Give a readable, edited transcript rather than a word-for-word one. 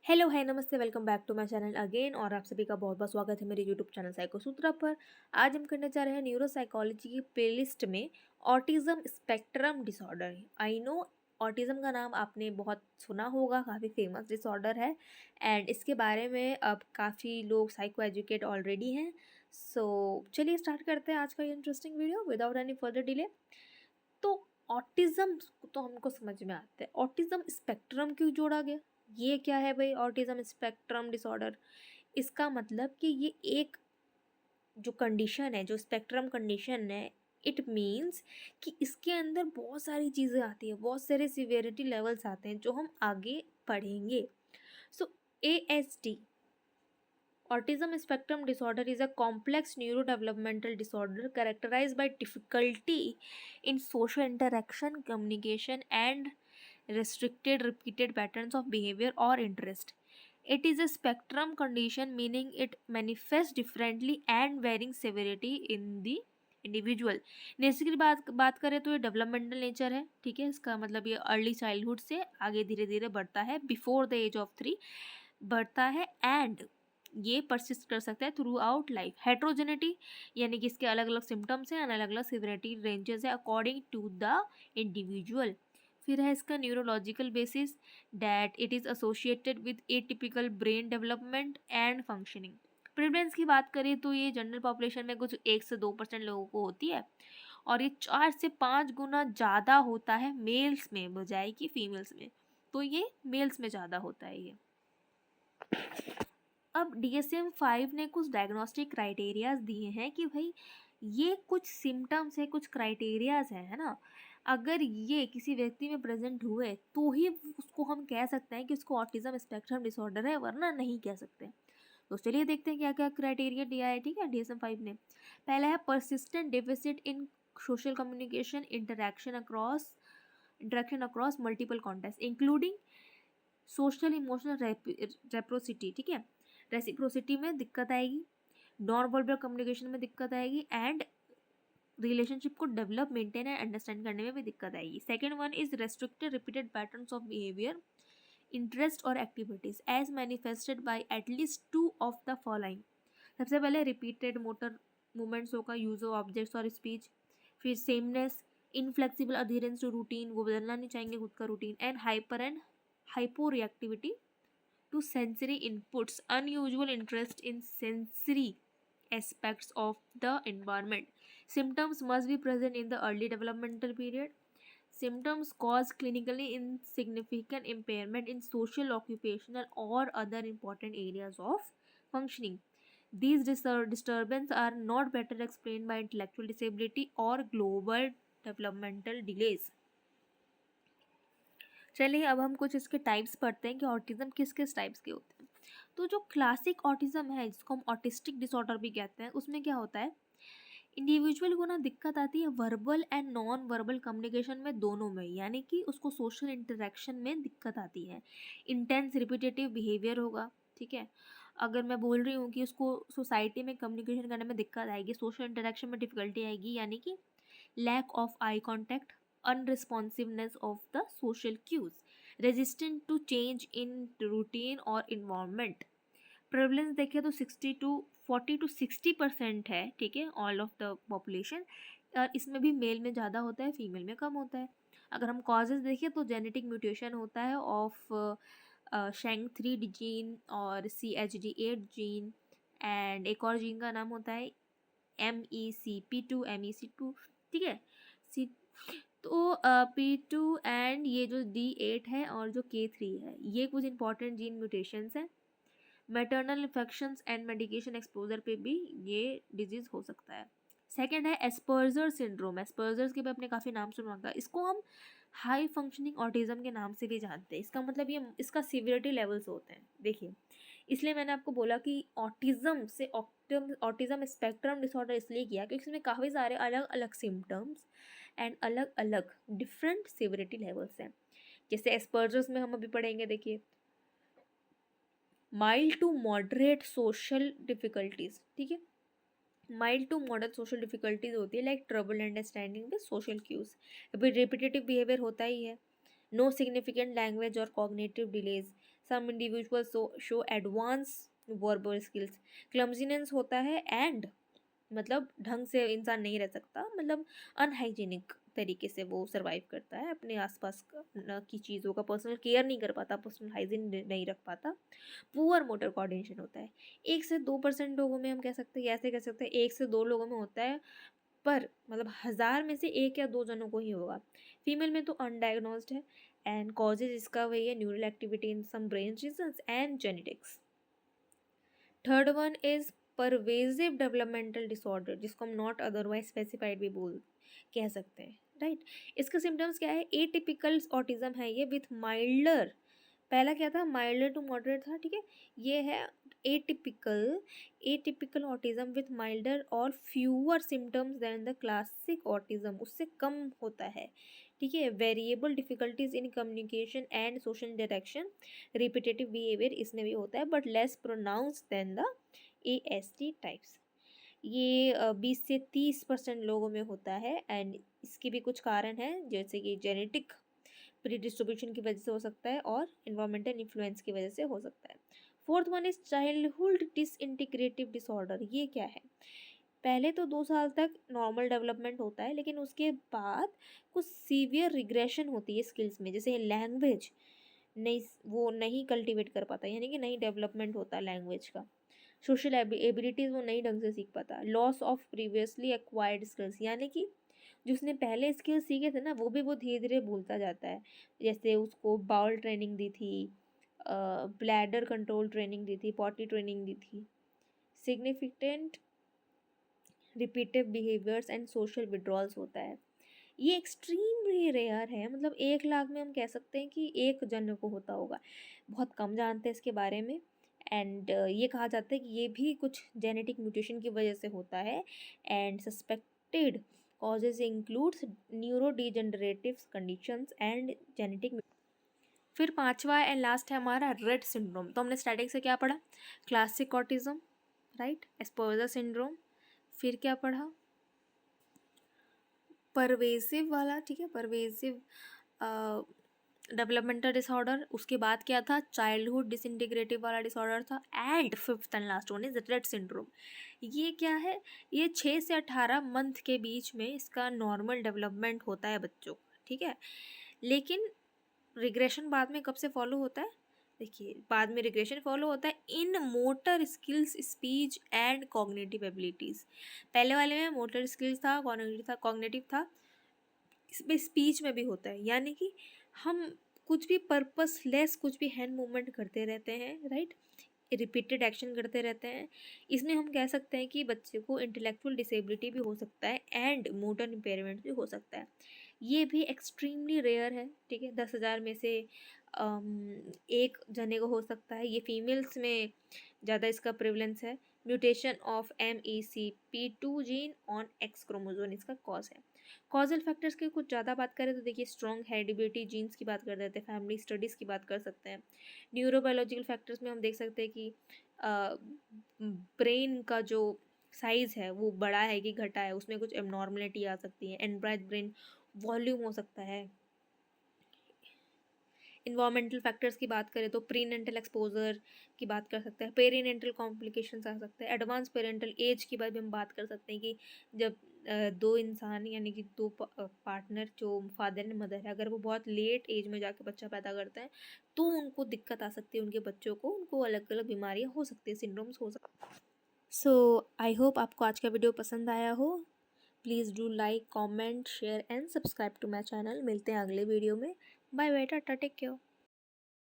Hello, hi, नमस्ते, welcome back to my channel again. और आप सभी का बहुत बहुत स्वागत है मेरे यूट्यूब चैनल साइको सूत्रा पर। आज हम करने जा रहे हैं न्यूरो साइकोलॉजी की प्लेलिस्ट में autism spectrum disorder. I know autism का नाम आपने बहुत सुना होगा, काफ़ी फेमस डिसऑर्डर है एंड इसके बारे में अब काफ़ी लोग साइको एजुकेट ऑलरेडी हैं। सो चलिए स्टार्ट करते हैं आज का ये interesting video without any further delay. तो ऑटिज्म तो हमको समझ में आता है, ऑटिज्म स्पेक्ट्रम क्यों जोड़ा गया? ये क्या है भाई ऑटिज्म स्पेक्ट्रम डिसऑर्डर? इसका मतलब कि ये एक जो कंडीशन है, जो स्पेक्ट्रम कंडीशन है, इट मीन्स कि इसके अंदर बहुत सारी चीज़ें आती हैं, बहुत सारे सिवियरिटी लेवल्स आते हैं जो हम आगे पढ़ेंगे। सो ASD, autism spectrum disorder, is a complex neurodevelopmental disorder characterized by difficulty in social interaction, communication, and restricted repeated patterns of behavior or interest. It is a spectrum condition, meaning it manifests differently and varying severity in the individual. Nature की बात करें तो ये developmental nature है, ठीक है। इसका मतलब ये अर्ली चाइल्डहुड से आगे धीरे धीरे बढ़ता है, बिफोर द एज ऑफ 3 बढ़ता है एंड ये परसिस्ट कर सकता है थ्रू आउट लाइफ। हेट्रोजेनिटी यानी कि इसके अलग अलग सिम्टम्स हैं, अलग अलग सिवियरिटी रेंजेस है अकॉर्डिंग टू द इंडिविजुअल। फिर है इसका neurological basis, that it is associated with atypical brain development and functioning. Prevalence की बात करें तो ये जनरल पॉपुलेशन में कुछ 1 से 2% लोगों को होती है और ये 4 से 5 गुना ज़्यादा होता है मेल्स में बजाय कि फीमेल्स में। तो ये मेल्स में ज़्यादा होता है ये। अब DSM-5 ने कुछ डायग्नोस्टिक क्राइटेरियाज दिए हैं कि भाई ये कुछ सिम्टम्स है, कुछ क्राइटेरियाज है ना। अगर ये किसी व्यक्ति में प्रेजेंट हुए तो ही उसको हम कह सकते हैं कि उसको ऑटिज्म स्पेक्ट्रम डिसऑर्डर है, वरना नहीं कह सकते। तो चलिए देखते हैं क्या क्या क्राइटेरिया दिया है, ठीक है, DSM-5 ने। पहला है persistent deficit in social communication interaction across multiple context including social emotional reciprocity, ठीक है। रेसिप्रोसिटी में दिक्कत आएगी, नॉन वर्बल कम्युनिकेशन में दिक्कत आएगी एंड रिलेशनशिप को डेवलप, मेंटेन एंड अंडरस्टैंड करने में भी दिक्कत आएगी। Second one is restricted repeated patterns of behaviour, interest और एक्टिविटीज एज मैनिफेस्टेड बाय एटलीस्ट 2 ऑफ द फॉलोइंग। सबसे पहले रिपीटेड मोटर मूवमेंट्स होगा, यूज ऑफ ऑब्जेक्ट्स और स्पीच। फिर sameness, inflexible adherence to routine, वो बदलना नहीं चाहेंगे खुद का routine. And hyper and hypo reactivity to sensory inputs, unusual interest in sensory aspects of the environment. Symptoms must be present in the early developmental period. Symptoms cause clinically insignificant impairment in social, occupational, or other important areas of functioning. These disturbances are not better explained by intellectual disability or global developmental delays. चलिए अब हम कुछ इसके types पढ़ते हैं कि autism किस किस टाइप्स के होते हैं। तो जो क्लासिक ऑटिज्म है, जिसको हम ऑटिस्टिक डिसऑर्डर भी कहते हैं, उसमें क्या होता है, इंडिविजुअल को ना दिक्कत आती है verbal and non verbal communication में, दोनों में, यानी कि उसको सोशल इंटरेक्शन में दिक्कत आती है। इंटेंस रिपीटेटिव बिहेवियर होगा, ठीक है। अगर मैं बोल रही हूँ कि उसको सोसाइटी में कम्युनिकेशन करने में दिक्कत आएगी, सोशल इंटरेक्शन में डिफिकल्टी आएगी, यानी कि lack of eye contact, unresponsiveness of the social cues, resistant to change in routine or environment. Prevalence देखें तो 40 to 60% है, ठीक है, ऑल ऑफ द पॉपुलेशन। और इसमें भी मेल में ज़्यादा होता है, फीमेल में कम होता है। अगर हम कॉजेज देखें तो जेनेटिक म्यूटेशन होता है ऑफ शेंग 3 जीन और CHD8 जीन, एंड एक और जीन का नाम होता है MECP2, ठीक है। सी तो P2 एंड ये जो D8 है और जो K3 है, ये कुछ इंपॉर्टेंट जीन म्यूटेशंस हैं। Maternal infections and medication exposure पे भी ये डिजीज़ हो सकता है। सेकेंड है एस्पर्जर सिंड्रोम। एस्पर्जर्स के भी आपने काफ़ी नाम सुना होगा। इसको हम हाई फंक्शनिंग ऑटिज्म के नाम से भी जानते हैं। इसका मतलब ये इसका सीवियरिटी लेवल्स होते हैं, देखिए। इसलिए मैंने आपको बोला कि ऑटिज्म से ऑटिज्म स्पेक्ट्रम डिसऑर्डर इसलिए किया क्योंकि इसमें काफ़ी सारे अलग अलग सिम्टम्स एंड अलग अलग डिफरेंट सीवियरिटी लेवल्स हैं। जैसे एस्पर्जर्स में हम अभी पढ़ेंगे, देखिए, mild to moderate social difficulties, ठीक है। Mild to moderate social difficulties होती है like trouble understanding with social cues, अभी रिपीटेटिव बिहेवियर होता ही है। नो सिग्निफिकेंट लैंग्वेज और cognitive delays, some individuals show advance verbal skills, clumsiness होता है एंड मतलब ढंग से इंसान नहीं रह सकता, मतलब अनहाइजीनिक तरीके से वो सर्वाइव करता है, अपने आसपास की चीज़ों का पर्सनल केयर नहीं कर पाता, पर्सनल हाइजीन नहीं रख पाता। पुअर मोटर कोऑर्डिनेशन होता है। 1 से 2% लोगों में हम कह सकते हैं, ऐसे कह सकते हैं 1 से 2 लोगों में होता है, पर मतलब 1000 में से 1 या 2 जनों को ही होगा। फीमेल में तो अनडायग्नोज्ड है एंड कॉजेज इसका वही है, neural activity in some brain regions and genetics. Third one is pervasive developmental disorder, जिसको हम नॉट अदरवाइज स्पेसिफाइड भी बोल कह सकते हैं, राइट। इसके सिम्टम्स क्या है, एटिपिकल ऑटिज्म है ये विथ माइल्डर, पहला क्या था माइल्डर टू मॉडरेट था, ठीक है, ये है atypical, atypical autism with milder और fewer symptoms than the classic autism, उससे कम होता है, ठीक है। Variable difficulties in communication and social interaction, repetitive behaviour इसमें भी होता है but less pronounce than the ASD types. ये 20 से 30% लोगों में होता है एंड इसके भी कुछ कारण हैं, जैसे कि जेनेटिक प्रीडिस्ट्रीब्यूशन की वजह से हो सकता है और इन्वायरमेंटल इन्फ्लुएंस की वजह से हो सकता है। Fourth one is childhood disintegrative disorder, ये क्या है, पहले तो 2 साल तक नॉर्मल डेवलपमेंट होता है, लेकिन उसके बाद कुछ सीवियर रिग्रेशन होती है स्किल्स में, जैसे लैंग्वेज नहीं, वो नहीं कल्टीवेट कर पाता, यानी कि नहीं डेवलपमेंट होता लैंग्वेज का। सोशल एबिलिटीज़ वो नहीं ढंग से सीख पाता। Loss of previously acquired skills, यानी कि जिसने पहले स्किल सीखे थे ना वो धीरे धीरे भूलता जाता है। जैसे उसको बाउल ट्रेनिंग दी थी, ब्लैडर कंट्रोल ट्रेनिंग दी थी, पॉटी ट्रेनिंग दी थी। Significant repetitive behaviours and social withdrawals होता है। ये एक्सट्रीमली रेयर है, मतलब 1 लाख में हम कह सकते हैं कि 1 जन को होता होगा, बहुत कम जानते हैं इसके बारे में। एंड ये कहा जाता है कि ये भी कुछ जेनेटिक म्यूटेशन की वजह से होता है and suspected causes includes neuro degenerative conditions and genetic. फिर पांचवा एंड लास्ट है हमारा रेड सिंड्रोम। तो हमने स्टार्टिंग से क्या पढ़ा, classic autism, right, Asperger syndrome, फिर क्या पढ़ा, परवेसिव वाला, ठीक है, परवेसिव डेवलपमेंटल डिसऑर्डर, उसके बाद क्या था चाइल्डहुड डिसइंटीग्रेटिव वाला डिसऑर्डर था, and fifth and last one is red syndrome. ये क्या है, ये 6 से 18 मंथ के बीच में इसका नॉर्मल डेवलपमेंट होता है बच्चों का, ठीक है, लेकिन रिग्रेशन बाद में कब से फॉलो होता है, देखिए बाद में रिग्रेशन फॉलो होता है in motor skills, speech and cognitive abilities. पहले वाले में मोटर स्किल्स था, कॉग्निटिव था, इसमें स्पीच में भी होता है, यानी कि हम कुछ भी पर्पसलेस कुछ भी हैंड मूवमेंट करते रहते हैं, राइट, रिपीटेड एक्शन करते रहते हैं, इसमें हम कह सकते हैं कि बच्चे को इंटेलेक्चुअल डिसेबिलिटी भी हो सकता है एंड मोटर इम्पेयरमेंट भी हो सकता है। ये भी एक्सट्रीमली रेयर है, ठीक है, 10,000 में से 1 जने को हो सकता है। ये फीमेल्स में ज़्यादा इसका प्रेवलेंस है। Mutation of MECP2 gene on X chromosome इसका कॉज है। कॉजल फैक्टर्स की कुछ ज़्यादा बात करें तो देखिए स्ट्रॉन्ग हेरिडिटी जीन्स की बात कर देते हैं, फैमिली स्टडीज़ की बात कर सकते हैं। न्यूरोबायोलॉजिकल फैक्टर्स में हम देख सकते हैं कि ब्रेन का जो साइज़ है वो बड़ा है कि घटा है, उसमें कुछ एबनॉर्मलिटी आ सकती है, एनब्राइट ब्रेन वॉल्यूम हो सकता है। इन्वायरमेंटल फैक्टर्स की बात करें तो प्रीनेंटल एक्सपोजर की बात कर सकते हैं, पेरीनेंटल कॉम्प्लिकेशंस आ सकते हैं, एडवांस पेरेंटल एज की बात भी हम बात कर सकते हैं कि जब 2 इंसान यानी कि 2 पार्टनर जो फादर एंड मदर है, अगर वो बहुत लेट एज में जाके बच्चा पैदा करते हैं तो उनको दिक्कत आ सकती है, उनके बच्चों को, उनको अलग अलग बीमारियाँ हो सकती है, सिंड्रोम्स हो सकते हैं। सो आई होप आपको आज का वीडियो पसंद आया हो। Please do like, comment, share and subscribe to my channel. मिलते हैं अगले वीडियो में। Bye bye, tata, take care.